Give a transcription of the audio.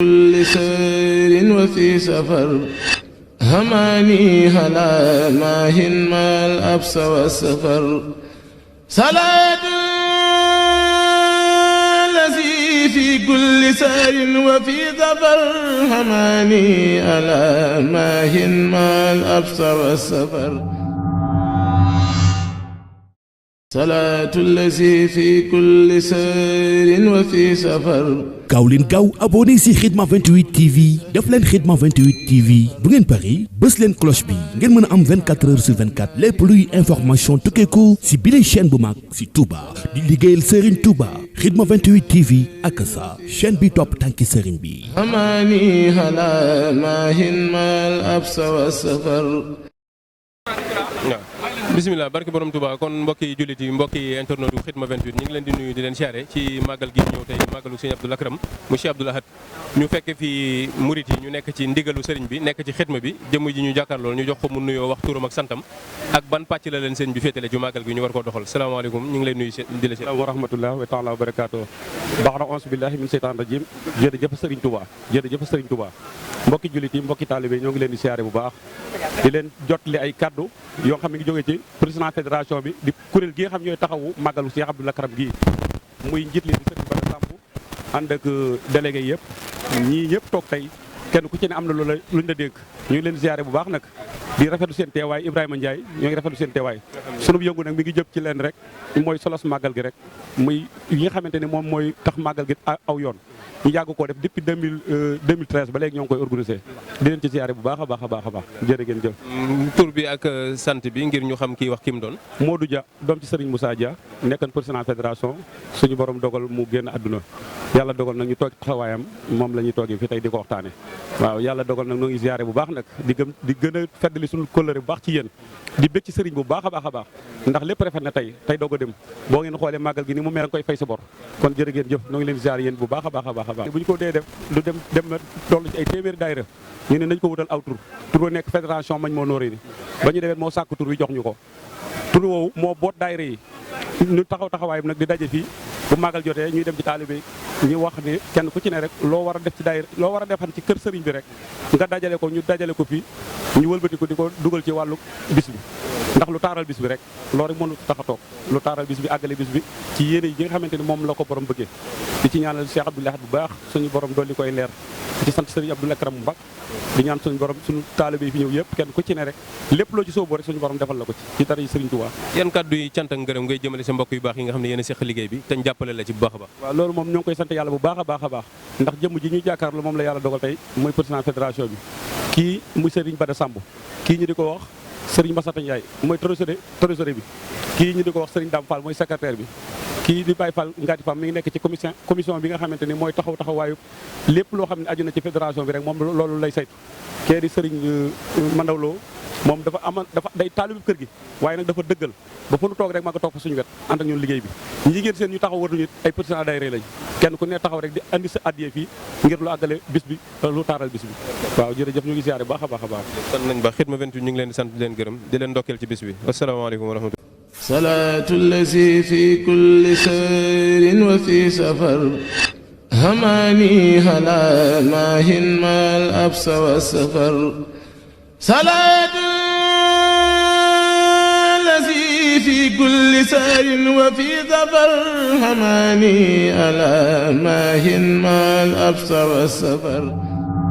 كل سير وفي سفر هماني هلا ماهن ما الأبس والسفر صلاة الذي في كل سير وفي سفر هماني هلا ماهن ما الأبس والسفر صلاة الذي في كل سير وفي سفر gaaw leen gaaw abonné si Khidma 28 TV def leen Khidma 28 TV bu ngeen pari bës leen cloche bi ngeen mën a am 24 heures sur 24 lépp luy information tukkeeku si bile chaîne bu mag si Touba di liggéeyal Serigne Touba Khidma 28 TV ak sa chaîne bi topp tànki Serigne bi. هماني هلا ماهن ما الأبس والسفر bisimilah barke borom Touba kon mbokki jullit yi mbokki internet yu Khidma 28 ñu ngi leen di nuyu di leen siyaare ci màggal gi ñëw tey màggalu Sëriñ Abdou Lakram mu Cheikh Abdoul Ahad ñu fekk fi murit yi ñu nekk ci ndigalu sëriñ bi nekk ci xidma bi jëmm ji ñu jàkkaarlool ñu jox ko mu nuyoo wax turam ak santam ak ban pàcc la leen sëriñ bi féetale ci màggal gi ñu war koo doxal salaamaaleykum ñu ngi lay nuyu di la si wa rahmatullah wa taala wa barakaatu baax na auzu billahi min seytaan rajim jërëjëf Sëriñ Touba jërëjëf Sëriñ Touba mbokki jullit yi mbokki taalibe ñoo ngi leen di siyaare bu baax di leen jotli ay kaddu yoo xam ne ngi jógee ci président fédération bi di kuréel gi nga xam ñooy taxawu màggalu Cheikh Abdou Lakram gii muy njiit li di Sëriñ Bara Samb ànd ak délégué yëpp ñii ñëpp toog tey kenn ku ci ne am na luñ la dénk ñu ngi leen ziare bu baax nag di rafetlu seen teewaay Ibrahima Ndiaye ñoo ngi rafetlu seen teewaay sunu yëngu nag mi ngi jëm ci leen rek mooy solos màggal gi rek muy yi nga xamante ne moom mooy tax màggal gi aw yoon ñu yàgg koo def depuis 2013 ba léegi ñoo ngi koy organisé di leen ci ziare bu baax a baax a baax a baax jërë ngeen jëf tur bi ak sant bi ngir ñu xam kii wax ki mu doon Modou Dia doom ci Serigne Moussa Dia nekkan président fédération suñu borom dogal mu génn àdduna yàlla dogal nag ñu toog taxawaayam moom la ñuy toogee fi tey di ko waxtaane waaw yàlla dogal nag noo ngi ziare bu baax nag di gën a feddali suñu kóllëre bu baax ci yéen di bëgg ci sëriñ bu baax a baax a baax ndax lépp rafet na tey doog a dem boo ngeen xoolee màggal gi ni mu mel nga koy fay sa bor kon jërë ngeen jëf noo ngi leen ziare yéen bu baax a baax a baax a baax bu ñu ko dee def lu dem na toll ci ay téeméeri daayira ñu ne nañ ko wutal aw tur wa nekk fédération mañ moo nooree ni ba ñu demee moo sàkk tur wi jox ñu ko tur woowu moo boot daayira yi ñu taxawaayam nag di daje fii bu màggal jotee ñuy dem ci taalibe ñu wax ne kenn ku ci ne rek loo war a def ci daayira loo war a defan ci kër sëriñ bi rek nga dajale ko ñu dajale ko fii ñu wëlbati ko di ko dugal ci wàllu bis bi ndax lu taaral bis bi rek loolu rek mënu tax a toog lu taaral bis bi àggale bis bi ci yéene yi nga xamante ni moom la ko borom bëggee di ci ñaanal Cheikh Abdoul Ahad bu baax suñu borom dolli koy leer di ci sant sëriñ Abdou Lakram bu baax di ñaan suñu borom suñu taalibe yi fi ñëw yëpp kenn ku ci ne rek lépp loo ci sóobu rek suñu borom defal la ko ci dara yi sëriñ Touba yan kàddu yi cant ak ngërëm ngay jëmale sa mbokk yu baax yi nga xam ne yéen a seq liggéey bi te ñu jàppale la ci bu baax a baax waaw loolu moom ñoo ngi koy sant yàlla bu baax a baax a baax ndax jëmm ji ñuy jàkkaarloo moom la yàlla dogal tey mooy président fédération bi kii muy Serigne Bara Samb kii ñu di ko wax Serigne Massata Ndiaye mooy trésorier bi kii ñu di ko wax Serigne Dame Fall mooy secrétaire bi kii di Baye Fall Ngati Fall mi ngi nekk ci commission bi nga xamante ni mooy taxawaayu lépp loo xam ne aju na ci fédération bi rek moom loolu lay saytu kee di Serigne Mandawlo moom dafa day taalibu kër gi waaye nag dafa dëggal ba fu nu toog rek ma nga toog fa suñu wet ànd ak ñun liggéey bi ñi ngeen seen ñu taxaw war nañu ay président daayira lañ kenn ku ne taxaw rek di andi sa addiye fii ngir lu àggale bis bi lu taaral bis bi waaw jërëjëf ñu ngi siyaare baax a baax a baax sant nañ ba Khidma 28 ñu ngi leen di sant di leen gërëm di leen ndokkeel ci bis bi asalaamaaleykum wa rahmatulah صلاة الذي في كل سير وفي سفر هماني هلا ماهن ما الأبس والسفر صلاة الذي في كل سير وفي سفر هماني هلا ماهن ما الأبس والسفر